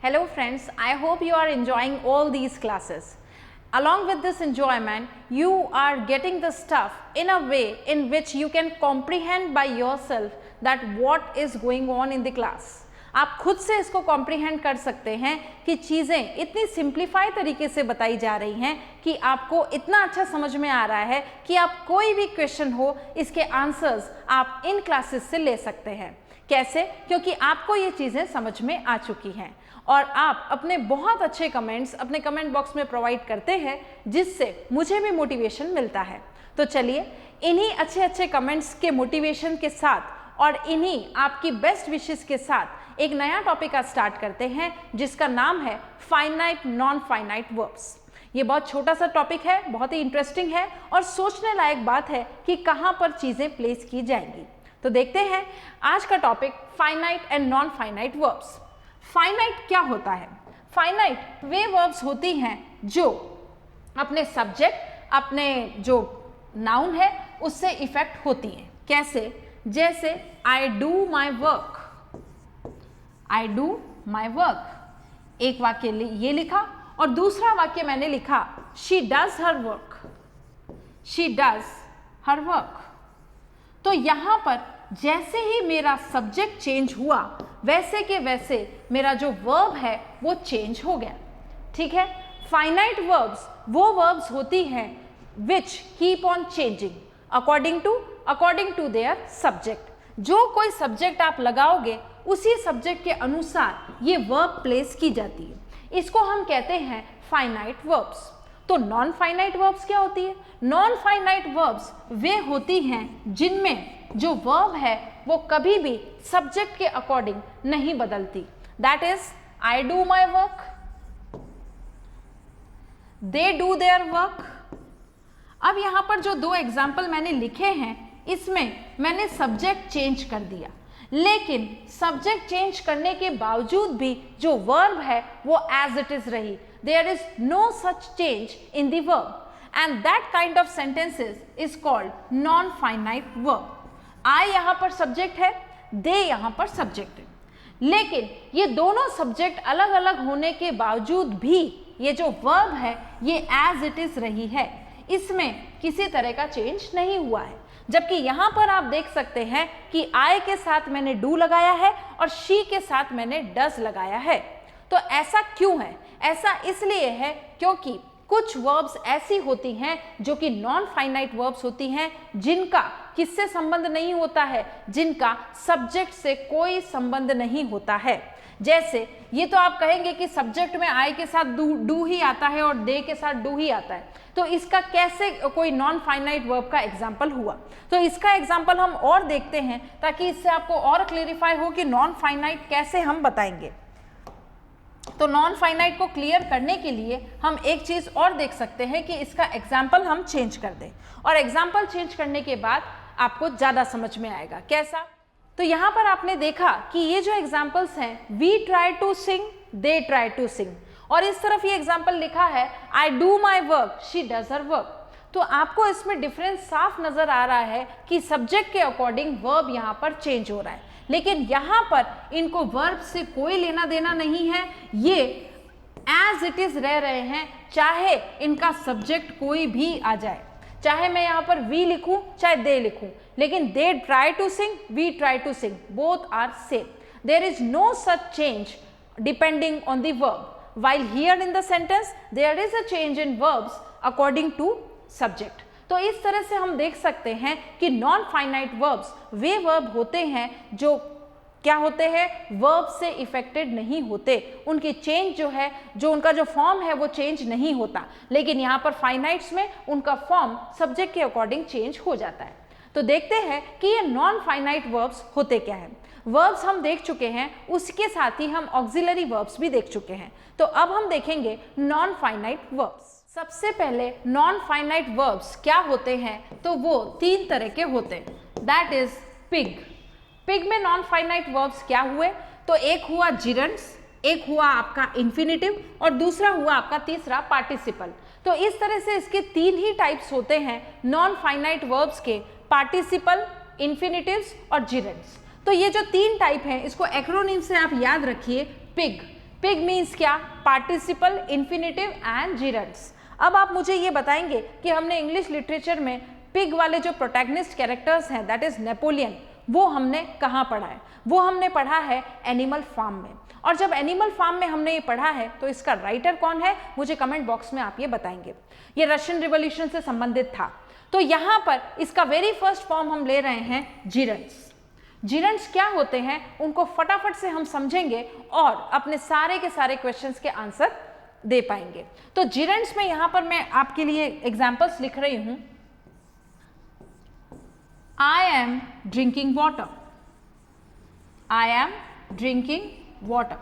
Hello friends, I hope you are enjoying all these classes. Along with this enjoyment, you are getting the stuff in a way in which you can comprehend by yourself that what is going on in the class. आप खुद से इसको comprehend कर सकते हैं कि चीज़ें इतनी सिंप्लीफाई तरीके से बताई जा रही हैं कि आपको इतना अच्छा समझ में आ रहा है कि आप कोई भी क्वेश्चन हो इसके आंसर्स आप इन क्लासेस से ले सकते हैं। कैसे? क्योंकि आपको ये चीज़ें समझ में आ चुकी हैं और आप अपने बहुत अच्छे कमेंट्स अपने कमेंट बॉक्स में प्रोवाइड करते हैं जिससे मुझे भी मोटिवेशन मिलता है। तो चलिए इन्हीं अच्छे कमेंट्स के मोटिवेशन के साथ और इन्हीं आपकी बेस्ट विशेस के साथ एक नया टॉपिक आज स्टार्ट करते हैं जिसका नाम है फाइनाइट नॉन फाइनाइट वर्ब्स। ये बहुत छोटा सा टॉपिक है, बहुत ही इंटरेस्टिंग है और सोचने लायक बात है कि कहाँ पर चीज़ें प्लेस की जाएंगी। तो देखते हैं आज का topic finite and non finite verbs. Finite क्या होता है? फाइनाइट वे वर्ब्स होती हैं जो अपने सब्जेक्ट अपने जो नाउन है उससे इफेक्ट होती हैं। कैसे? जैसे आई do my work, I do my work. एक वाक्य ये लिखा और दूसरा वाक्य मैंने लिखा she does her work, she does her work. तो यहां पर जैसे ही मेरा सब्जेक्ट चेंज हुआ वैसे के वैसे मेरा जो वर्ब है वो चेंज हो गया। ठीक है। फाइनाइट वर्ब्स वो वर्ब्स होती हैं which keep on changing according to their subject. जो कोई सब्जेक्ट आप लगाओगे उसी सब्जेक्ट के अनुसार ये वर्ब प्लेस की जाती है। इसको हम कहते हैं फाइनाइट वर्ब्स। तो नॉन फाइनाइट वर्ब्स क्या होती है? नॉन फाइनाइट वर्ब्स वे होती हैं जिनमें जो वर्ब है वो कभी भी सब्जेक्ट के अकॉर्डिंग नहीं बदलती। That is I do my work, they do their work. अब यहां पर जो दो एग्जाम्पल मैंने लिखे हैं इसमें मैंने सब्जेक्ट चेंज कर दिया, लेकिन सब्जेक्ट चेंज करने के बावजूद भी जो वर्ब है वो एज इट इज रही। There is no such change in the verb and that kind of sentences is called non finite verb. I यहां पर सब्जेक्ट है, दे यहां पर सब्जेक्ट है, लेकिन ये दोनों सब्जेक्ट अलग अलग होने के बावजूद भी ये जो वर्ब है ये एज इट इज रही है, इसमें किसी तरह का चेंज नहीं हुआ है। जबकि यहां पर आप देख सकते हैं कि आई के साथ मैंने डू लगाया है और शी के साथ मैंने डज लगाया है। तो ऐसा क्यों है? ऐसा इसलिए है क्योंकि कुछ वर्ब्स ऐसी होती हैं जो कि नॉन फाइनाइट वर्ब्स होती हैं जिनका किससे संबंध नहीं होता है, जिनका सब्जेक्ट से कोई संबंध नहीं होता है। जैसे ये तो आप कहेंगे कि सब्जेक्ट में आई के साथ डू ही आता है और दे के साथ डू ही आता है, तो इसका कैसे कोई नॉन फाइनाइट वर्ब का एग्जाम्पल हुआ? तो इसका एग्जाम्पल हम और देखते हैं ताकि इससे आपको और क्लेरिफाई हो कि नॉन फाइनाइट कैसे हम बताएंगे। तो नॉन फाइनाइट को क्लियर करने के लिए हम एक चीज और देख सकते हैं कि इसका एग्जाम्पल हम चेंज कर दें और एग्जाम्पल चेंज करने के बाद आपको ज्यादा समझ में आएगा। कैसा? तो यहां पर आपने देखा कि ये जो एग्जाम्पल्स हैं we try to sing, they try to sing, और इस तरफ ये एग्जाम्पल लिखा है I do my work, she does her work. तो आपको इसमें डिफरेंस साफ नजर आ रहा है कि सब्जेक्ट के अकॉर्डिंग वर्ब यहाँ पर चेंज हो रहा है, लेकिन यहाँ पर इनको वर्ब से कोई लेना देना नहीं है, ये एज इट इज रह रहे हैं चाहे इनका सब्जेक्ट कोई भी आ जाए। चाहे मैं यहाँ पर वी लिखूं चाहे दे लिखूं, लेकिन they try to sing, we try to sing, both are same. There is no such change depending on the verb, while here in the sentence there is a change in verbs according to subject। तो इस तरह से हम देख सकते हैं कि non finite verbs वे verb होते हैं जो क्या होते हैं, वर्ब से इफेक्टेड नहीं होते, उनकी चेंज जो है, जो उनका जो फॉर्म है वो चेंज नहीं होता, लेकिन यहाँ पर फाइनाइट्स में उनका फॉर्म सब्जेक्ट के अकॉर्डिंग चेंज हो जाता है। तो देखते हैं कि ये नॉन फाइनाइट वर्ब्स होते क्या हैं। वर्ब्स हम देख चुके हैं, उसके साथ ही हम ऑक्सिलरी वर्ब्स भी देख चुके हैं। तो अब हम देखेंगे नॉन फाइनाइट वर्ब्स। सबसे पहले नॉन फाइनाइट वर्ब्स क्या होते हैं? तो वो तीन तरह के होते हैं। That is pig. पिग में नॉन फाइनाइट वर्ब्स क्या हुए? तो एक हुआ जिरंड्स, एक हुआ आपका इन्फिनिटिव और दूसरा हुआ आपका तीसरा पार्टिसिपल। तो इस तरह से इसके तीन ही टाइप्स होते हैं नॉन फाइनाइट वर्ब्स के, पार्टिसिपल, इन्फिनिटिव्स और जिरंड्स। तो ये जो तीन टाइप हैं इसको एक्रोनिम से आप याद रखिए। पिग, पिग मीन्स क्या? Participle, infinitive and gerunds. अब आप मुझे ये बताएंगे कि हमने इंग्लिश लिटरेचर में पिग वाले जो प्रोटैगनिस्ट कैरेक्टर्स हैं, दैट इज नेपोलियन, वो हमने कहाँ पढ़ा है? वो हमने पढ़ा है एनिमल फार्म में। और जब एनिमल फार्म में हमने ये पढ़ा है तो इसका राइटर कौन है, मुझे कमेंट बॉक्स में आप ये बताएंगे। ये रशियन रिवॉल्यूशन से संबंधित था। तो यहाँ पर इसका वेरी फर्स्ट फॉर्म हम ले रहे हैं जिरंड्स। जिरंड्स क्या होते हैं उनको फटाफट से हम समझेंगे और अपने सारे के सारे क्वेश्चंस के आंसर दे पाएंगे। तो जिरंड्स में यहाँ पर मैं आपके लिए एग्जाम्पल्स लिख रही हूँ। I am drinking water. I am drinking water.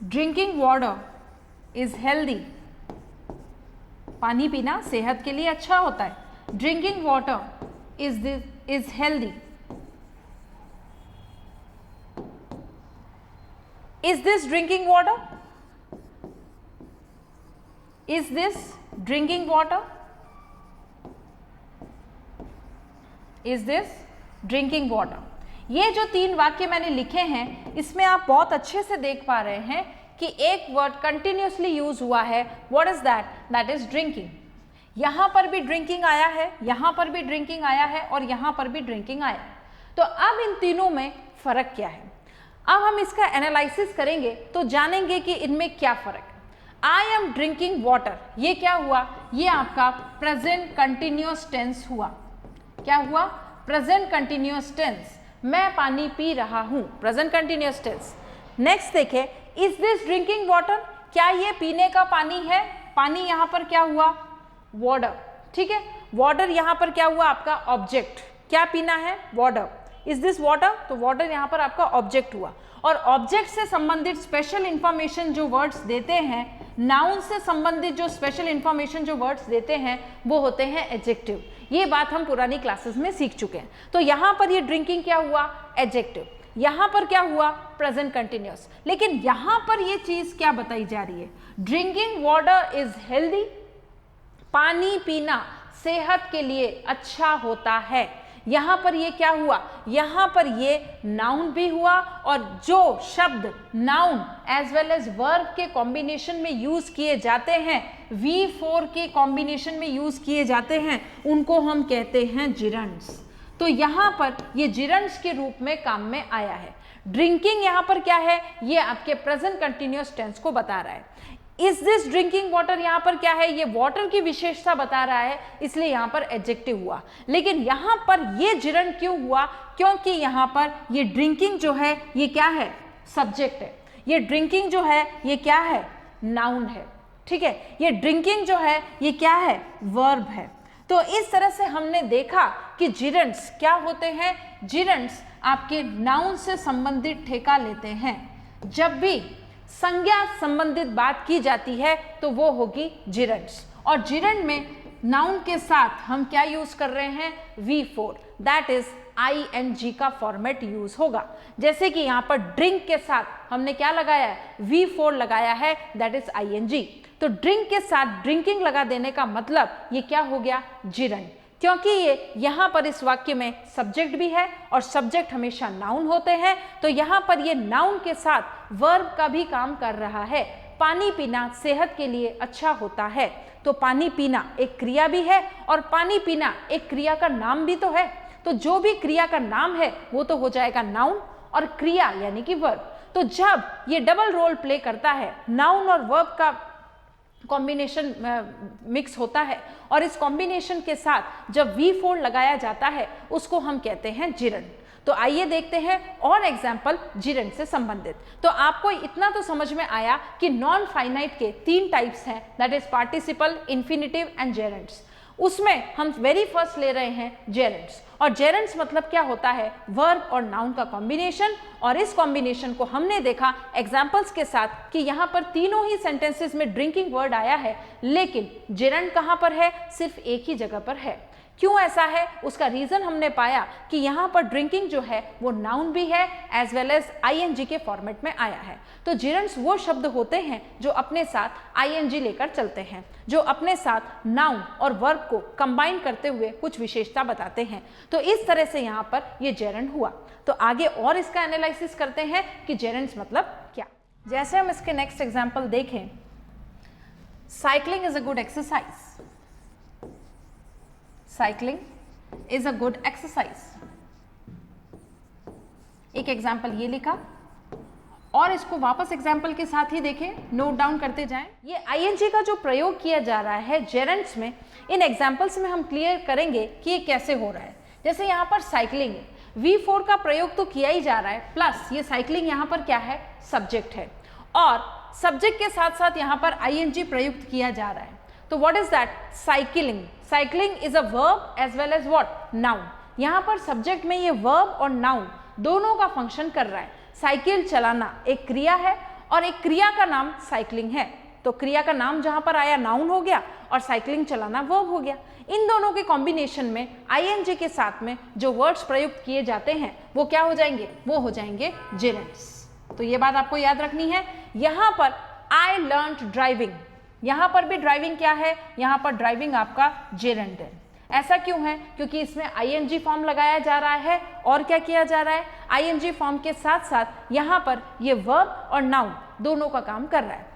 Drinking water is healthy. पानी पीना सेहत के लिए अच्छा होता है। Drinking water is healthy. Is this drinking water? Is this drinking water? Is this drinking water? ये जो 3 वाक्य मैंने लिखे हैं इसमें आप बहुत अच्छे से देख पा रहे हैं कि एक वर्ड कंटिन्यूसली यूज हुआ है। What is that? That is drinking. यहां पर भी ड्रिंकिंग आया है, यहां पर भी ड्रिंकिंग आया है और यहां पर भी ड्रिंकिंग आया। तो अब इन तीनों में फर्क क्या है? अब हम इसका एनालिसिस करेंगे तो जानेंगे कि इनमें क्या फर्क है। आई एम ड्रिंकिंग वाटर, ये क्या हुआ? ये आपका प्रेजेंट कंटिन्यूअस टेंस हुआ। क्या हुआ? Present continuous tense. मैं पानी पी रहा हूं, प्रेजेंट कंटिन्यूअस टेंस। नेक्स्ट देखें, इज दिस ड्रिंकिंग वाटर? क्या ये पीने का पानी है? पानी यहां पर क्या हुआ? वाटर। ठीक है, वाटर यहां पर क्या हुआ? आपका ऑब्जेक्ट। क्या पीना है? वाटर। Is this water? तो वाटर यहां पर आपका ऑब्जेक्ट हुआ। और ऑब्जेक्ट से संबंधित स्पेशल इंफॉर्मेशन जो वर्ड्स देते हैं, नाउन से संबंधित जो स्पेशल इंफॉर्मेशन जो वर्ड्स देते हैं वो होते हैं एडजेक्टिव। ये बात हम पुरानी क्लासेस में सीख चुके हैं। तो यहाँ पर ये ड्रिंकिंग क्या हुआ? एडजेक्टिव। यहाँ पर क्या हुआ? Present continuous. लेकिन यहाँ पर ये चीज क्या बताई जा रही है? Drinking water is healthy. पानी पीना सेहत के लिए अच्छा होता है। यहां पर ये क्या हुआ? यहां पर ये नाउन भी हुआ और जो शब्द noun as well as verb के कॉम्बिनेशन में यूज किए जाते हैं, V4 के कॉम्बिनेशन में यूज किए जाते हैं, उनको हम कहते हैं जिरंड्स। तो यहां पर ये जिरंड्स के रूप में काम में आया है। ड्रिंकिंग यहां पर क्या है? ये आपके प्रेजेंट कंटिन्यूअस टेंस को बता रहा है। इज दिस ड्रिंकिंग वाटर यहां पर क्या है? ये वाटर की विशेषता बता रहा है, इसलिए यहां पर एडजेक्टिव हुआ। लेकिन यहां पर ये जिरंड क्यों हुआ? क्योंकि यहां पर ये ड्रिंकिंग जो है ये क्या है? सब्जेक्ट है। ये ड्रिंकिंग जो है ये क्या है? नाउन है। ठीक है, ये ड्रिंकिंग जो है ये क्या है? वर्ब है। तो इस तरह से हमने देखा कि जिरंड्स क्या होते हैं? जिरंड्स आपके नाउन से संबंधित ठेका लेते हैं। जब भी संज्ञा संबंधित बात की जाती है तो वो होगी जिरंड्स। और जिरंड में नाउन के साथ हम क्या यूज कर रहे हैं? V4, दैट इज ING का फॉर्मेट यूज होगा। जैसे कि यहाँ पर ड्रिंक के साथ हमने क्या लगाया है? V4 लगाया है, दैट इज ING। तो ड्रिंक के साथ ड्रिंकिंग लगा देने का मतलब ये क्या हो गया? जिरंड। क्योंकि ये यहाँ पर इस वाक्य में सब्जेक्ट भी है और सब्जेक्ट हमेशा नाउन होते हैं, तो यहाँ पर ये नाउन के साथ वर्ब का भी काम कर रहा है। पानी पीना सेहत के लिए अच्छा होता है। तो पानी पीना एक क्रिया भी है और पानी पीना एक क्रिया का नाम भी तो है। तो जो भी क्रिया का नाम है वो तो हो जाएगा नाउन और क्रिया यानी कि वर्ब। तो जब ये डबल रोल प्ले करता है, नाउन और वर्ब का कॉम्बिनेशन मिक्स होता है और इस कॉम्बिनेशन के साथ जब V4 लगाया जाता है उसको हम कहते हैं जिरंड। तो आइए देखते हैं और एग्जाम्पल जिरंड से संबंधित। तो आपको इतना तो समझ में आया कि नॉन फाइनाइट के 3 टाइप्स हैं, that is participle, infinitive and gerunds. उसमें हम वेरी फर्स्ट ले रहे हैं जेरेंड्स। और जेरेंड्स मतलब क्या होता है? वर्ब और नाउन का कॉम्बिनेशन। और इस कॉम्बिनेशन को हमने देखा एग्जाम्पल्स के साथ कि यहाँ पर तीनों ही सेंटेंसेस में ड्रिंकिंग वर्ड आया है, लेकिन जेरेंड कहाँ पर है? सिर्फ एक ही जगह पर है। क्यों ऐसा है, उसका रीजन हमने पाया कि यहाँ पर ड्रिंकिंग जो है वो नाउन भी है एज वेल एज आईएनजी के फॉर्मेट में आया है। तो जेरेंड्स वो शब्द होते हैं जो अपने साथ आईएनजी लेकर चलते हैं, जो अपने साथ नाउन और वर्ब को कंबाइन करते हुए कुछ विशेषता बताते हैं। तो इस तरह से यहाँ पर ये जेरेंड हुआ। तो आगे और इसका एनालिसिस करते हैं कि जेरेंड्स मतलब क्या। जैसे हम इसके नेक्स्ट एग्जाम्पल देखें, cycling is a good exercise. Cycling is a good exercise. एक एग्जाम्पल ये लिखा और इसको वापस एग्जाम्पल के साथ ही देखें, नोट डाउन करते जाएं। ये आईएनजी का जो प्रयोग किया जा रहा है जेरेंड्स में, इन एग्जाम्पल्स में हम क्लियर करेंगे कि ये कैसे हो रहा है। जैसे यहाँ पर साइक्लिंग है, V4 का प्रयोग तो किया ही जा रहा है, प्लस ये साइक्लिंग यहाँ पर क्या है, सब्जेक्ट है, और सब्जेक्ट के साथ साथ यहाँ पर आईएनजी प्रयुक्त किया जा रहा है। तो what is that, cycling. Cycling is a verb as well as what, noun. यहाँ पर सब्जेक्ट में ये वर्ब और नाउन दोनों का फंक्शन कर रहा है। साइकिल चलाना एक क्रिया है और एक क्रिया का नाम साइक्लिंग है। तो क्रिया का नाम जहां पर आया नाउन हो गया और साइक्लिंग चलाना वर्ब हो गया। इन दोनों के कॉम्बिनेशन में आईएनजी के साथ में जो वर्ड्स प्रयुक्त किए जाते हैं वो क्या हो जाएंगे, वो हो जाएंगे जेरेंड्स। तो ये बात आपको याद रखनी है। यहाँ पर आई लर्नड ड्राइविंग, यहाँ पर भी ड्राइविंग क्या है, यहाँ पर ड्राइविंग आपका जेरेंड है। ऐसा क्यों है, क्योंकि इसमें आईएनजी फॉर्म लगाया जा रहा है और क्या किया जा रहा है, आईएनजी फॉर्म के साथ साथ यहाँ पर ये वर्ब और नाउन दोनों का काम कर रहा है।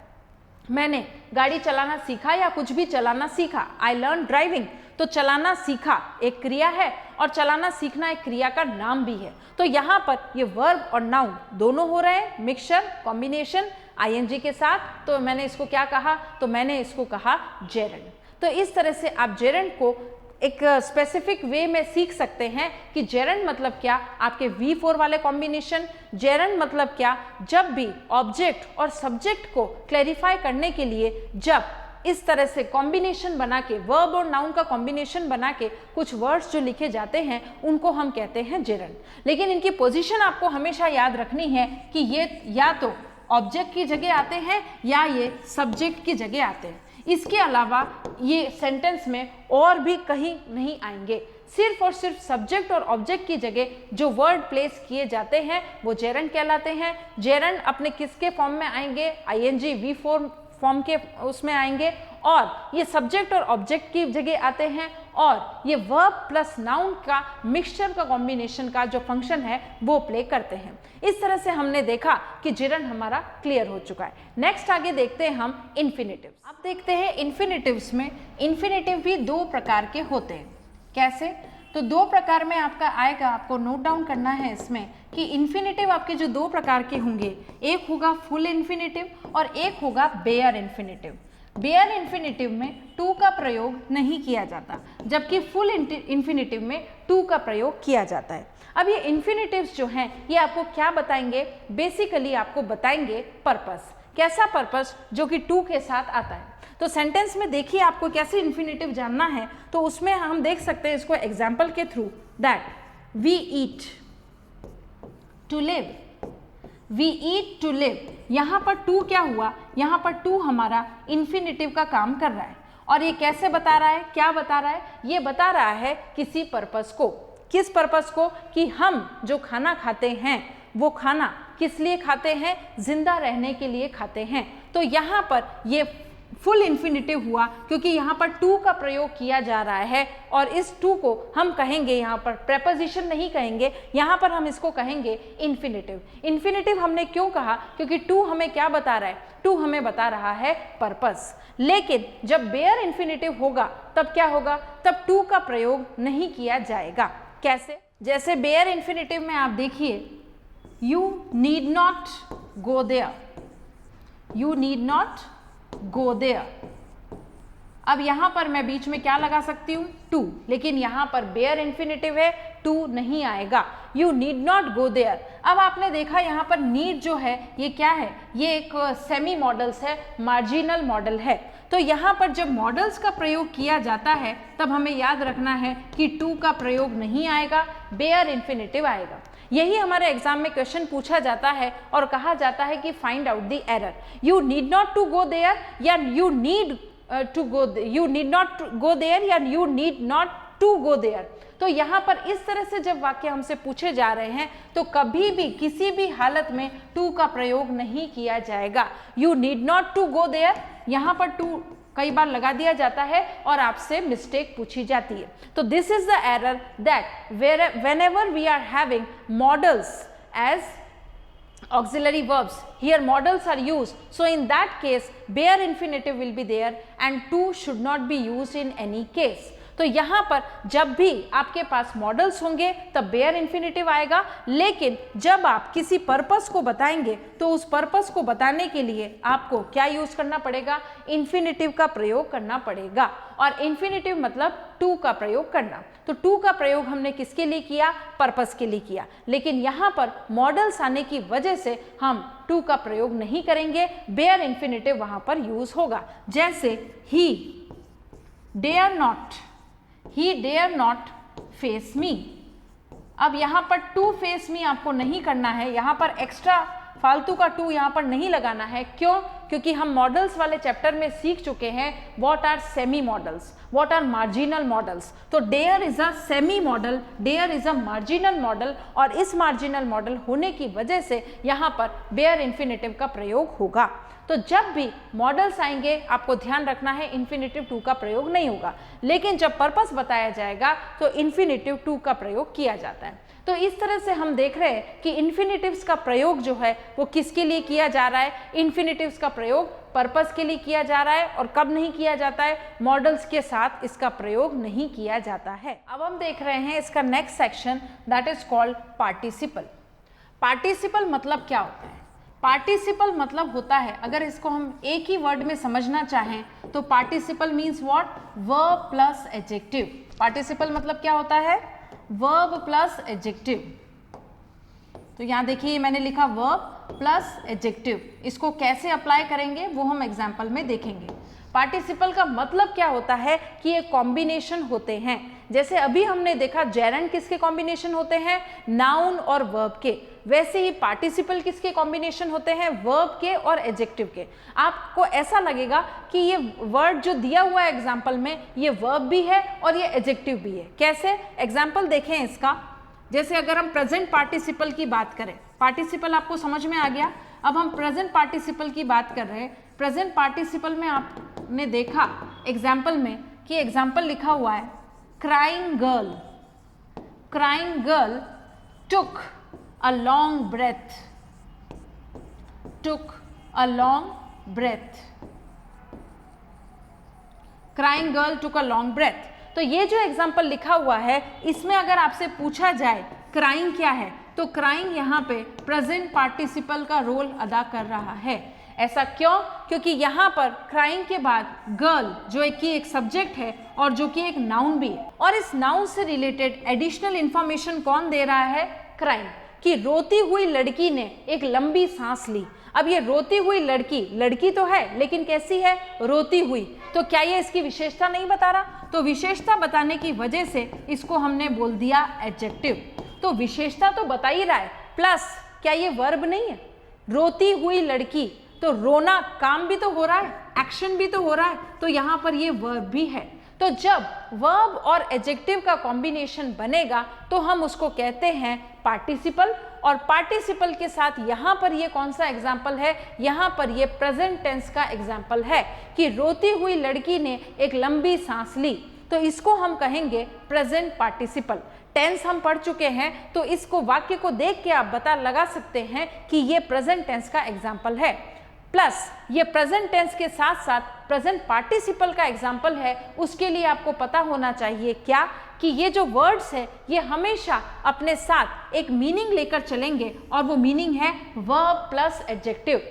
मैंने गाड़ी चलाना सीखा या कुछ भी चलाना सीखा, आई लर्न ड्राइविंग। तो चलाना सीखा एक क्रिया है और चलाना सीखना एक क्रिया का नाम भी है। तो यहाँ पर ये वर्ब और नाउन दोनों हो रहे हैं, मिक्सचर, कॉम्बिनेशन आईएनजी के साथ। तो मैंने इसको क्या कहा, तो मैंने इसको कहा जेरेंड। तो इस तरह से आप जेरेंड को एक स्पेसिफिक वे में सीख सकते हैं कि जेरेंड मतलब क्या, आपके V4 वाले कॉम्बिनेशन। जेरेंड मतलब क्या, जब भी ऑब्जेक्ट और सब्जेक्ट को क्लैरिफाई करने के लिए जब इस तरह से कॉम्बिनेशन बना के, वर्ब और नाउन का कॉम्बिनेशन बना के कुछ वर्ड्स जो लिखे जाते हैं उनको हम कहते हैं जेरेंड। लेकिन इनकी पोजीशन आपको हमेशा याद रखनी है कि ये या तो ऑब्जेक्ट की जगह आते हैं या ये सब्जेक्ट की जगह आते हैं। इसके अलावा ये सेंटेंस में और भी कहीं नहीं आएंगे। सिर्फ और सिर्फ सब्जेक्ट और ऑब्जेक्ट की जगह जो वर्ड प्लेस किए जाते हैं वो जेरेंड कहलाते हैं। जेरेंड अपने किसके फॉर्म में आएंगे, आईएनजी V4 फॉर्म के उसमें आएंगे, और ये सब्जेक्ट और ऑब्जेक्ट की जगह आते हैं, और ये वर्ब प्लस नाउन का मिक्सचर का कॉम्बिनेशन का जो फंक्शन है वो प्ले करते हैं। इस तरह से हमने देखा कि जेरेंड हमारा क्लियर हो चुका है। नेक्स्ट आगे देखते हैं हम इन्फिनेटिव। अब देखते हैं इन्फिनेटिव्स में, इन्फिनेटिव भी दो प्रकार के होते हैं। कैसे, तो दो प्रकार में आपका आएगा, आपको नोट डाउन करना है इसमें कि इन्फिनेटिव आपके जो दो प्रकार के होंगे, एक होगा फुल इन्फिनेटिव और एक होगा बेयर इन्फिनेटिव। बेयर इन्फिनेटिव में टू का प्रयोग नहीं किया जाता, जबकि फुल इन्फिनेटिव में टू का प्रयोग किया जाता है। अब ये इन्फिनेटिव्स जो हैं ये आपको क्या बताएंगे, बेसिकली आपको बताएंगे पर्पस। कैसा पर्पस, जो कि टू के साथ आता है। तो सेंटेंस में देखिए आपको कैसे इन्फिनेटिव जानना है, तो उसमें हम देख सकते हैं इसको एग्जाम्पल के through, that we eat to live, we eat to live. यहाँ पर टू क्या हुआ, यहाँ पर टू हमारा इन्फिनेटिव का काम कर रहा है। और ये कैसे बता रहा है, क्या बता रहा है, ये बता रहा है किसी पर्पस को। किस पर्पस को, कि हम जो खाना खाते हैं वो खाना किस लिए खाते हैं, जिंदा रहने के लिए खाते हैं। तो यहाँ पर ये फुल इन्फिनेटिव हुआ क्योंकि यहाँ पर टू का प्रयोग किया जा रहा है, और इस टू को हम कहेंगे यहाँ पर प्रेपोजिशन नहीं कहेंगे, यहाँ पर हम इसको कहेंगे इन्फिनेटिव। इन्फिनेटिव हमने क्यों कहा, क्योंकि टू हमें क्या बता रहा है, टू हमें बता रहा है पर्पस। लेकिन जब बेयर इन्फिनेटिव होगा तब क्या होगा, तब टू का प्रयोग नहीं किया जाएगा। कैसे, जैसे बेयर इन्फिनेटिव में आप देखिए, you need not go there, you need not go there. अब यहां पर मैं बीच में क्या लगा सकती हूं, टू, लेकिन यहां पर बेयर इन्फिनेटिव है, टू नहीं आएगा, you need not go there. अब आपने देखा यहां पर नीड जो है ये क्या है, ये एक सेमी मॉडल्स है, मार्जिनल मॉडल है। तो यहाँ पर जब मॉडल्स का प्रयोग किया जाता है तब हमें याद रखना है कि टू का प्रयोग नहीं आएगा, बेयर इन्फिनेटिव आएगा। यही हमारे एग्जाम में क्वेश्चन पूछा जाता है और कहा जाता है कि find out the error, you need not to go there या you need to go, you need not go there या you need not to go there. तो यहाँ पर इस तरह से जब वाक्य हमसे पूछे जा रहे हैं तो कभी भी किसी भी हालत में टू का प्रयोग नहीं किया जाएगा। You need not to go there, यहाँ पर टू कई बार लगा दिया जाता है और आपसे मिस्टेक पूछी जाती है। तो this is the error that whenever we are having modals as auxiliary verbs, here modals are used, so in that case bare infinitive will be there and to should not be used in any case। तो यहाँ पर जब भी आपके पास models होंगे तब bear infinitive आएगा, लेकिन जब आप किसी पर्पस को बताएंगे तो उस पर्पस को बताने के लिए आपको क्या यूज करना पड़ेगा, इन्फिनेटिव का प्रयोग करना पड़ेगा। और इन्फिनेटिव मतलब टू का प्रयोग करना। तो टू का प्रयोग हमने किसके लिए किया, पर्पस के लिए किया, लेकिन यहाँ पर मॉडल्स आने की वजह से हम टू का प्रयोग नहीं करेंगे, बेयर इन्फिनेटिव वहां पर यूज होगा। जैसे he dare not, he dare not face me. अब यहाँ पर टू फेस मी आपको नहीं करना है, यहाँ पर एक्स्ट्रा फालतू का टू यहाँ पर नहीं लगाना है। क्यों? क्योंकि हम मॉडल्स वाले चैप्टर में सीख चुके हैं what are semi modals, what are marginal modals. तो there is a semi modal, there is a marginal modal, और इस मार्जिनल मॉडल होने की वजह से यहाँ पर बेयर इन्फिनेटिव का प्रयोग होगा। तो जब भी मॉडल्स आएंगे आपको ध्यान रखना है इन्फिनेटिव टू का प्रयोग नहीं होगा, लेकिन जब पर्पस बताया जाएगा तो इन्फिनेटिव टू का प्रयोग किया जाता है। तो इस तरह से हम देख रहे हैं कि इन्फिनेटिव्स का प्रयोग जो है वो किसके लिए किया जा रहा है, इन्फिनेटिव्स का प्रयोग पर्पस के लिए किया जा रहा है। और कब नहीं किया जाता है, मॉडल्स के साथ इसका प्रयोग नहीं किया जाता है। अब हम देख रहे हैं इसका next section, that is called participle. Participle मतलब क्या होता है? पार्टिसिपल मतलब होता है, अगर इसको हम एक ही वर्ड में समझना चाहें तो participle means what, verb plus adjective. Participle मतलब क्या होता है, वर्ब प्लस एडजेक्टिव। तो यहाँ देखिए मैंने लिखा वर्ब प्लस एडजेक्टिव, इसको कैसे अप्लाई करेंगे वो हम एग्जाम्पल में देखेंगे। पार्टिसिपल का मतलब क्या होता है कि ये कॉम्बिनेशन होते हैं। जैसे अभी हमने देखा जेरेंड किसके कॉम्बिनेशन होते हैं, नाउन और वर्ब के, वैसे ही पार्टिसिपल किसके कॉम्बिनेशन होते हैं, वर्ब के और एडजेक्टिव के। आपको ऐसा लगेगा कि ये वर्ड जो दिया हुआ है एग्जाम्पल में ये वर्ब भी है और ये एडजेक्टिव भी है। कैसे? एग्जाम्पल देखें इसका। जैसे अगर हम प्रेजेंट पार्टिसिपल की बात करें, पार्टिसिपल आपको समझ में आ गया। अब हम प्रेजेंट पार्टिसिपल की बात कर रहे हैं। प्रेजेंट पार्टिसिपल में आपने देखा एग्जाम्पल में कि एग्जाम्पल लिखा हुआ है crying girl, crying girl took a long breath, took a long breath, crying girl took a long breath। तो ये जो एग्जाम्पल लिखा हुआ है इसमें अगर आपसे पूछा जाए क्राइंग क्या है, तो क्राइंग यहाँ पे प्रेजेंट पार्टिसिपल का रोल अदा कर रहा है। ऐसा क्यों? क्योंकि यहाँ पर क्राइंग के बाद गर्ल जो एक सब्जेक्ट है और जो कि एक नाउन भी है, और इस नाउन से रिलेटेड एडिशनल इंफॉर्मेशन कौन दे रहा है, क्राइंग, कि रोती हुई लड़की ने एक लंबी सांस ली। अब ये रोती हुई लड़की, लड़की तो है लेकिन कैसी है, रोती हुई। तो क्या ये इसकी विशेषता नहीं बता रहा? तो विशेषता बताने की वजह से इसको हमने बोल दिया एडजेक्टिव। तो विशेषता तो बता ही रहा है, प्लस क्या ये वर्ब नहीं है, रोती हुई लड़की, तो रोना काम भी तो हो रहा है, एक्शन भी तो हो रहा है, तो यहाँ पर ये वर्ब भी है। तो जब वर्ब और एडजेक्टिव का कॉम्बिनेशन बनेगा तो हम उसको कहते हैं पार्टिसिपल। और पार्टिसिपल के साथ यहाँ पर ये कौन सा एग्जाम्पल है, यहाँ पर ये प्रेजेंट टेंस का एग्जाम्पल है कि रोती हुई लड़की ने एक लंबी सांस ली, तो इसको हम कहेंगे प्रेजेंट पार्टिसिपल। टेंस हम पढ़ चुके हैं तो इसको वाक्य को देख के आप पता लगा सकते हैं कि ये प्रेजेंट टेंस का एग्जाम्पल है। प्लस ये प्रेजेंट टेंस के साथ साथ प्रेजेंट पार्टिसिपल का एग्जाम्पल है, उसके लिए आपको पता होना चाहिए क्या, कि ये जो वर्ड्स है ये हमेशा अपने साथ एक मीनिंग लेकर चलेंगे और वो मीनिंग है वर्ब प्लस एडजेक्टिव।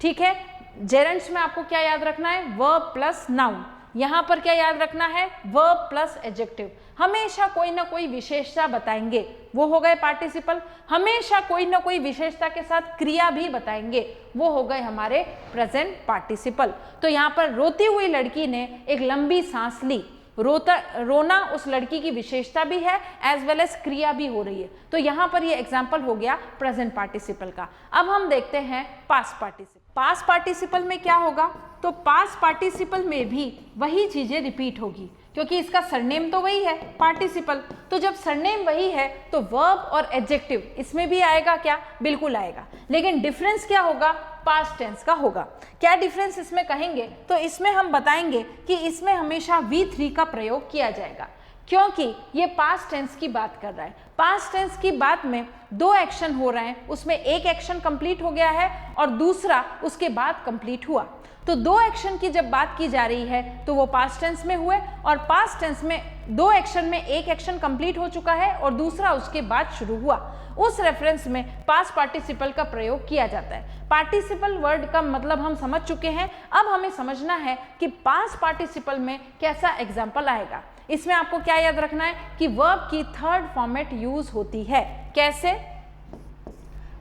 ठीक है, जेरेंड्स में आपको क्या याद रखना है, वर्ब प्लस नाउन। यहाँ पर क्या याद रखना है, वर्ब प्लस एडजेक्टिव। हमेशा कोई ना कोई विशेषता बताएंगे, वो हो गए पार्टिसिपल। हमेशा कोई ना कोई विशेषता के साथ क्रिया भी बताएंगे, वो हो गए हमारे प्रेजेंट पार्टिसिपल। तो यहाँ पर रोती हुई लड़की ने एक लंबी सांस ली, रोना उस लड़की की विशेषता भी है एज वेल एज क्रिया भी हो रही है। तो यहाँ पर ये एग्जाम्पल हो गया प्रेजेंट पार्टिसिपल का। अब हम देखते हैं पास्ट पार्टिसिपल। पास्ट पार्टिसिपल में क्या होगा, तो पास्ट पार्टिसिपल में भी वही चीजें रिपीट होगी। क्योंकि इसका सरनेम तो वही है पार्टिसिपल। तो जब सरनेम वही है तो वर्ब और एडजेक्टिव इसमें भी आएगा क्या? बिल्कुल आएगा। लेकिन डिफरेंस क्या होगा? पास्ट टेंस का होगा। क्या डिफरेंस इसमें कहेंगे तो इसमें हम बताएंगे कि इसमें हमेशा V3 का प्रयोग किया जाएगा, क्योंकि ये पास्ट टेंस की बात कर रहा है। पास्ट टेंस की बात में दो एक्शन हो रहे हैं, उसमें एक एक्शन कंप्लीट हो गया है और दूसरा उसके बाद कंप्लीट हुआ। तो दो एक्शन की जब बात की जा रही है तो वो पास्ट टेंस में हुए, और पास्ट टेंस में दो एक्शन में एक एक्शन कंप्लीट हो चुका है और दूसरा उसके बाद शुरू हुआ। उस रेफरेंस में पास्ट पार्टिसिपल का प्रयोग किया जाता है। पार्टिसिपल वर्ड का मतलब हम समझ चुके हैं। अब हमें समझना है कि पास्ट पार्टिसिपल में कैसा एग्जाम्पल आएगा। इसमें आपको क्या याद रखना है कि वर्ब की थर्ड फॉर्मेट यूज होती है। कैसे?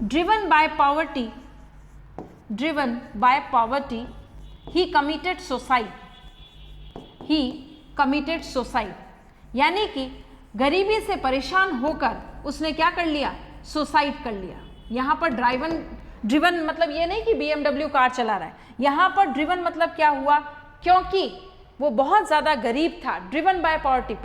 Driven by poverty, driven by poverty he committed suicide, he committed suicide, यानी कि गरीबी से परेशान होकर उसने क्या कर लिया? सुसाइड कर लिया। यहाँ पर ड्रिवन मतलब ये नहीं कि BMW कार चला रहा है, यहाँ पर ड्रिवन मतलब क्या हुआ? क्योंकि वो बहुत ज़्यादा गरीब था, ड्रिवन बाय पॉवर्टी,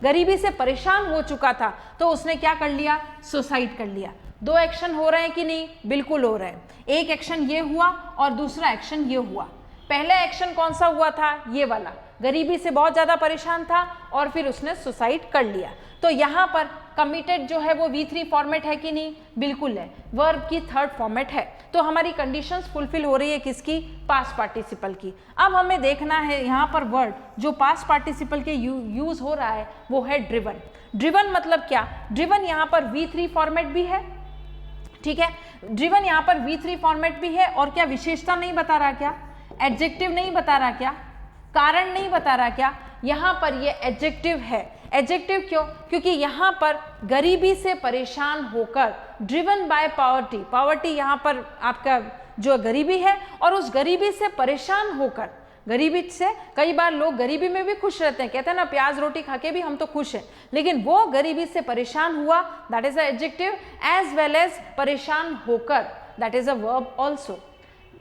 गरीबी से परेशान हो चुका था, तो उसने क्या कर लिया? सुसाइड कर लिया। दो एक्शन हो रहे हैं कि नहीं? बिल्कुल हो रहे हैं। एक एक्शन ये हुआ और दूसरा एक्शन ये हुआ। पहला एक्शन कौन सा हुआ था? ये वाला, गरीबी से बहुत ज़्यादा परेशान था और फिर उसने सुसाइड कर लिया। तो यहाँ पर कमिटेड जो है वो V3 फॉर्मेट है कि नहीं? बिल्कुल है, वर्ब की थर्ड फॉर्मेट है। तो हमारी कंडीशंस फुलफिल हो रही है किसकी? पास्ट पार्टिसिपल की। अब हमें देखना है यहाँ पर वर्ड जो पास्ट पार्टिसिपल के यूज हो रहा है वो है ड्रिवन। ड्रिवन मतलब क्या? ड्रिवन यहाँ पर V3 फॉर्मेट भी है, ठीक है। ड्रिवन यहाँ पर V3 फॉर्मेट भी है, और क्या विशेषता नहीं बता रहा क्या? एडजेक्टिव नहीं बता रहा क्या? कारण नहीं बता रहा क्या? यहाँ पर ये एडजेक्टिव है। एडजेक्टिव क्यों? क्योंकि यहाँ पर गरीबी से परेशान होकर, ड्रिवन बाय पॉवर्टी, पॉवर्टी यहाँ पर आपका जो गरीबी है, और उस गरीबी से परेशान होकर, गरीबी से कई बार लोग गरीबी में भी खुश रहते हैं, कहते हैं ना प्याज रोटी खा के भी हम तो खुश हैं, लेकिन वो गरीबी से परेशान हुआ, that is a adjective, as well as परेशान होकर, that is a verb also.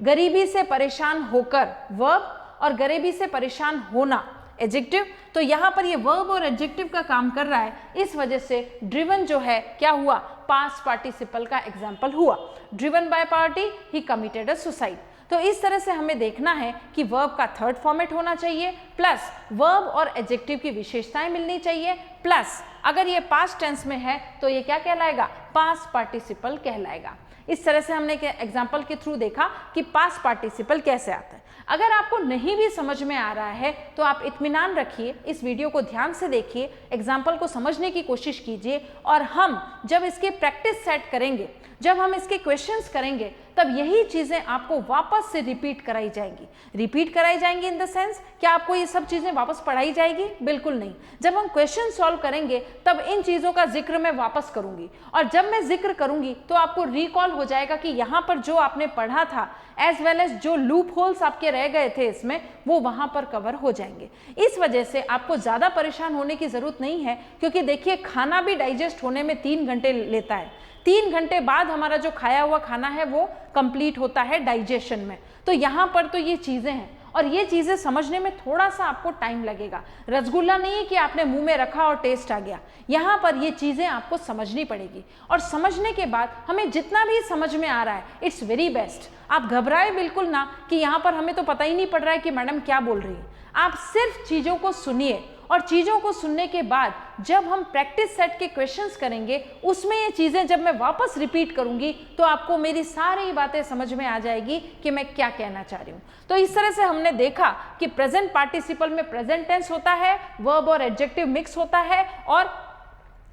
गरीबी से परेशान होकर वर्ब, और गरीबी से परेशान होना एडजेक्टिव। तो यहाँ पर ये वर्ब और एडजेक्टिव का काम कर रहा है, इस वजह से ड्रिवन जो है क्या हुआ? पास्ट पार्टिसिपल का एग्जाम्पल हुआ। Driven by poverty he committed a suicide. तो इस तरह से हमें देखना है कि वर्ब का थर्ड फॉर्मेट होना चाहिए, प्लस वर्ब और एडजेक्टिव की विशेषताएं मिलनी चाहिए, प्लस अगर ये पास्ट टेंस में है तो ये क्या कहलाएगा? पास्ट पार्टिसिपल कहलाएगा। इस तरह से हमने एग्जाम्पल के थ्रू देखा कि पास्ट पार्टिसिपल कैसे आता है। अगर आपको नहीं भी समझ में आ रहा है तो आप इत्मीनान रखिए, इस वीडियो को ध्यान से देखिए, एग्जाम्पल को समझने की कोशिश कीजिए, और हम जब इसके प्रैक्टिस सेट करेंगे, जब हम इसके क्वेश्चंस करेंगे, तब यही चीज़ें आपको वापस से रिपीट कराई जाएंगी। रिपीट कराई जाएंगी इन द सेंस क्या आपको ये सब चीज़ें वापस पढ़ाई जाएगी? बिल्कुल नहीं। जब हम क्वेश्चन सॉल्व करेंगे तब इन चीज़ों का जिक्र मैं वापस करूंगी, और जब मैं जिक्र करूंगी तो आपको रिकॉल हो जाएगा कि यहाँ पर जो आपने पढ़ा था, एज वेल एज जो लूप होल्स आपके रह गए थे इसमें, वो वहाँ पर कवर हो जाएंगे। इस वजह से आपको ज़्यादा परेशान होने की ज़रूरत नहीं है, क्योंकि देखिए खाना भी डाइजेस्ट होने में 3 घंटे लेता है। 3 घंटे बाद हमारा जो खाया हुआ खाना है वो कंप्लीट होता है डाइजेशन में। तो यहाँ पर तो ये चीज़ें हैं, और ये चीज़ें समझने में थोड़ा सा आपको टाइम लगेगा। रसगुल्ला नहीं है कि आपने मुंह में रखा और टेस्ट आ गया, यहाँ पर ये चीज़ें आपको समझनी पड़ेगी, और समझने के बाद हमें जितना भी समझ में आ रहा है इट्स वेरी बेस्ट। आप घबराए बिल्कुल ना कि यहाँ पर हमें तो पता ही नहीं पड़ रहा है कि मैडम क्या बोल रही है। आप सिर्फ चीज़ों को सुनिए, और चीज़ों को सुनने के बाद जब हम प्रैक्टिस सेट के क्वेश्चंस करेंगे, उसमें ये चीज़ें जब मैं वापस रिपीट करूंगी तो आपको मेरी सारी बातें समझ में आ जाएगी कि मैं क्या कहना चाह रही हूँ। तो इस तरह से हमने देखा कि प्रेजेंट पार्टिसिपल में प्रेजेंट टेंस होता है, वर्ब और एडजेक्टिव मिक्स होता है, और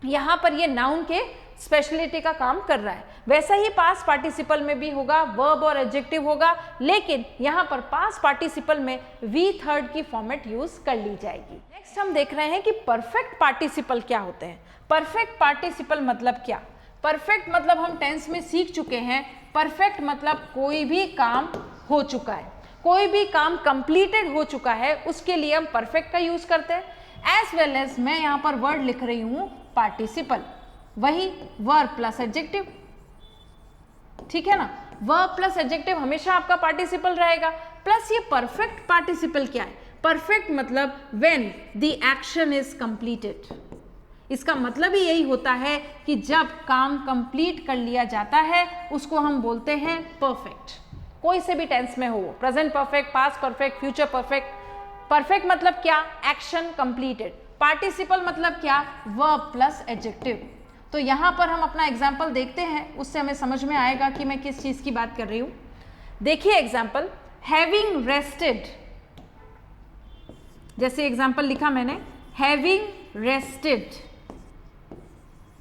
यहाँ पर ये नाउन के स्पेशलिटी का काम कर रहा है। वैसा ही पास्ट पार्टिसिपल में भी होगा, वर्ब और एडजेक्टिव होगा, लेकिन यहाँ पर पास्ट पार्टिसिपल में V3 की फॉर्मेट यूज कर ली जाएगी। नेक्स्ट हम देख रहे हैं कि परफेक्ट पार्टिसिपल क्या होते हैं। परफेक्ट पार्टिसिपल मतलब क्या? परफेक्ट मतलब हम टेंस में सीख चुके हैं। परफेक्ट मतलब कोई भी काम हो चुका है, कोई भी काम कंप्लीटेड हो चुका है, उसके लिए हम परफेक्ट का यूज करते हैं। एज वेल एज मैं यहाँ पर वर्ड लिख रही हूँ पार्टिसिपल, वही वर्ब प्लस एडजेक्टिव, ठीक है ना। वर्ब प्लस एडजेक्टिव हमेशा आपका पार्टिसिपल रहेगा। प्लस ये परफेक्ट पार्टिसिपल क्या है? परफेक्ट मतलब when the action is completed. इसका मतलब ही यही होता है कि जब काम कंप्लीट कर लिया जाता है उसको हम बोलते हैं परफेक्ट। कोई से भी टेंस में हो, present perfect, past perfect, future perfect. Perfect मतलब क्या? Action completed. पार्टिसिपल मतलब क्या? Verb plus adjective. तो यहां पर हम अपना एग्जाम्पल देखते हैं, उससे हमें समझ में आएगा कि मैं किस चीज की बात कर रही हूं। देखिए एग्जाम्पल, हैविंग रेस्टेड, जैसे एग्जाम्पल लिखा मैंने, हैविंग रेस्टेड।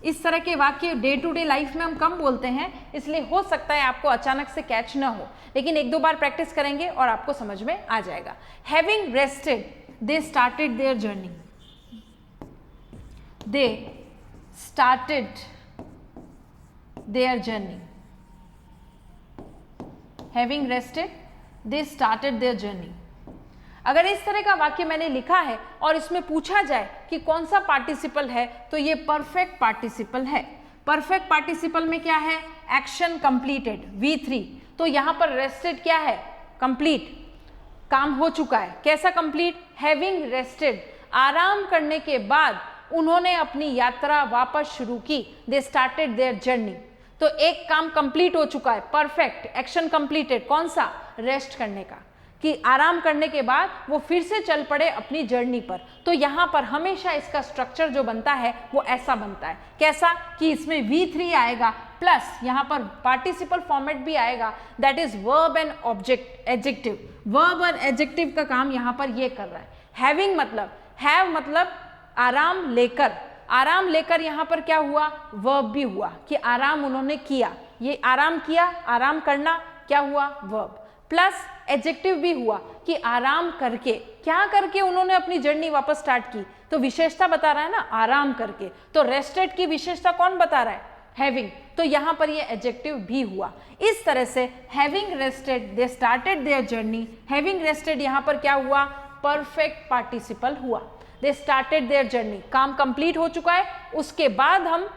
इस तरह के वाक्य डे टू डे लाइफ में हम कम बोलते हैं, इसलिए हो सकता है आपको अचानक से कैच ना हो, लेकिन एक दो बार प्रैक्टिस करेंगे और आपको समझ में आ जाएगा। Having rested they started their journey. They started their journey. Having rested they started their journey. अगर इस तरह का वाक्य मैंने लिखा है और इसमें पूछा जाए कि कौन सा पार्टिसिपल है, तो ये परफेक्ट पार्टिसिपल है। परफेक्ट पार्टिसिपल में क्या है? Action completed, V3। तो यहां पर रेस्टेड क्या है? कंप्लीट, काम हो चुका है। कैसा कंप्लीट? हैविंग रेस्टेड, आराम करने के बाद उन्होंने अपनी यात्रा वापस शुरू की। They started their journey. तो एक काम कंप्लीट हो चुका है, परफेक्ट, एक्शन कंप्लीटेड। कौन सा? रेस्ट करने का, कि आराम करने के बाद वो फिर से चल पड़े अपनी जर्नी पर। तो यहाँ पर हमेशा इसका स्ट्रक्चर जो बनता है वो ऐसा बनता है। कैसा? कि इसमें V3 आएगा प्लस यहाँ पर पार्टिसिपल फॉर्मेट भी आएगा, that is verb and object adjective. Verb और एडजेक्टिव का काम यहाँ पर ये कर रहा है। हैविंग मतलब, हैव मतलब आराम लेकर। आराम लेकर यहाँ पर क्या हुआ? वर्ब भी हुआ, कि आराम उन्होंने किया। ये आराम किया, आराम करना क्या हुआ? वर्ब। प्लस एडजेक्टिव भी हुआ कि आराम करके, क्या करके उन्होंने अपनी जर्नी वापस स्टार्ट की। तो विशेषता बता रहा है ना, आराम करके। तो रेस्टेड की विशेषता कौन बता रहा है? हैविंग। तो यहां पर ये एडजेक्टिव भी हुआ। इस तरह से having rested they started their journey. Having rested यहां पर क्या हुआ? परफेक्ट पार्टिसिपल हुआ। दे स्टार्टेड देयर जर्नी, काम कंप्लीट हो चुका है, उसके बाद हम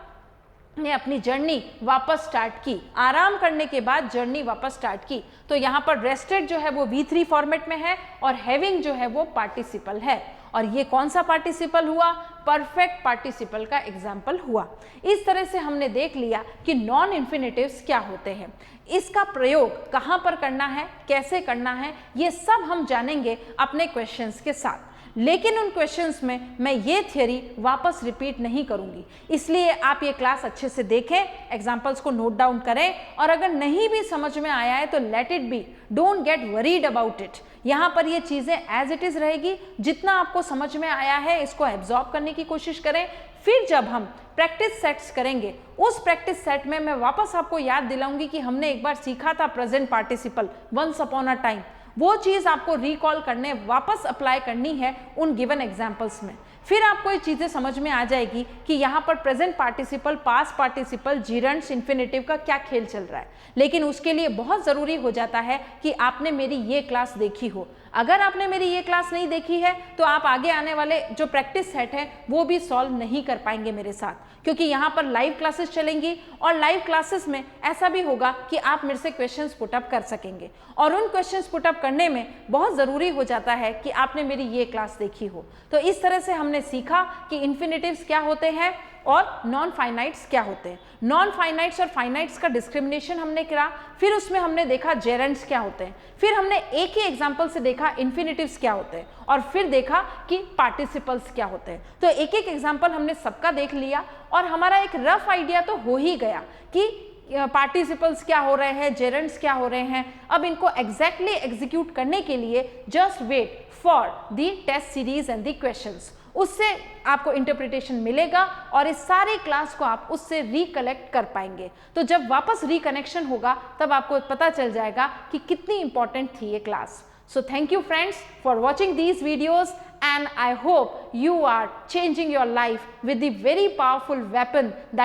ने अपनी जर्नी वापस स्टार्ट की। आराम करने के बाद जर्नी वापस स्टार्ट की। तो यहाँ पर रेस्टेड जो है वो V3 फॉर्मेट में है और हैविंग जो है वो पार्टिसिपल है। और ये कौन सा पार्टिसिपल हुआ? परफेक्ट पार्टिसिपल का एग्जाम्पल हुआ। इस तरह से हमने देख लिया कि नॉन इन्फिनेटिव्स क्या होते हैं, इसका प्रयोग कहाँ पर करना है, कैसे करना है, ये सब हम जानेंगे अपने क्वेश्चंस के साथ। लेकिन उन क्वेश्चंस में मैं ये थियरी वापस रिपीट नहीं करूंगी, इसलिए आप ये क्लास अच्छे से देखें, एग्जाम्पल्स को नोट डाउन करें, और अगर नहीं भी समझ में आया है तो let it be, don't get worried about it. यहाँ पर ये चीज़ें एज इट इज़ रहेगी। जितना आपको समझ में आया है इसको एब्जॉर्ब करने की कोशिश करें। फिर जब हम प्रैक्टिस सेट्स करेंगे, उस प्रैक्टिस सेट में मैं वापस आपको याद दिलाऊंगी कि हमने एक बार सीखा था present participle, once upon a time. वो चीज़ आपको रिकॉल करने, वापस अप्लाई करनी है उन गिवन एग्जाम्पल्स में। फिर आपको ये चीज़ें समझ में आ जाएगी कि यहाँ पर present participle, past participle, gerunds, infinitive का क्या खेल चल रहा है। लेकिन उसके लिए बहुत ज़रूरी हो जाता है कि आपने मेरी ये क्लास देखी हो। अगर आपने मेरी ये क्लास नहीं देखी है तो आप आगे आने वाले जो प्रैक्टिस सेट है वो भी सॉल्व नहीं कर पाएंगे मेरे साथ, क्योंकि यहाँ पर लाइव क्लासेस चलेंगी और लाइव क्लासेस में ऐसा भी होगा कि आप मेरे से क्वेश्चंस पुटअप कर सकेंगे। और उन क्वेश्चंस पुटअप करने में बहुत ज़रूरी हो जाता है कि आपने मेरी ये क्लास देखी हो। तो इस तरह से हमने सीखा कि इन्फिनेटिव्स क्या होते हैं और नॉन फाइनाइट्स क्या होते हैं। नॉन फाइनाइट्स और फाइनाइट्स का डिस्क्रिमिनेशन हमने करा, फिर उसमें हमने देखा जेरेंड्स क्या होते हैं, फिर हमने एक ही एग्जांपल से देखा इन्फिनेटिव्स क्या होते हैं, और फिर देखा कि पार्टिसिपल्स क्या होते हैं। तो एक एक एग्जांपल हमने सबका देख लिया और हमारा एक रफ आइडिया तो हो ही गया कि पार्टिसिपल्स क्या हो रहे हैं, जेरेंड्स क्या हो रहे हैं। अब इनको एग्जैक्टली एग्जीक्यूट करने के लिए just wait for the test series and the questions, उससे आपको इंटरप्रिटेशन मिलेगा और इस सारी क्लास को आप उससे रिकलेक्ट कर पाएंगे। तो जब वापस रिकनेक्शन होगा तब आपको पता चल जाएगा कि कितनी इंपॉर्टेंट थी ये class. So thank you friends for watching these videos, and I hope you are changing your life with the very powerful weapon that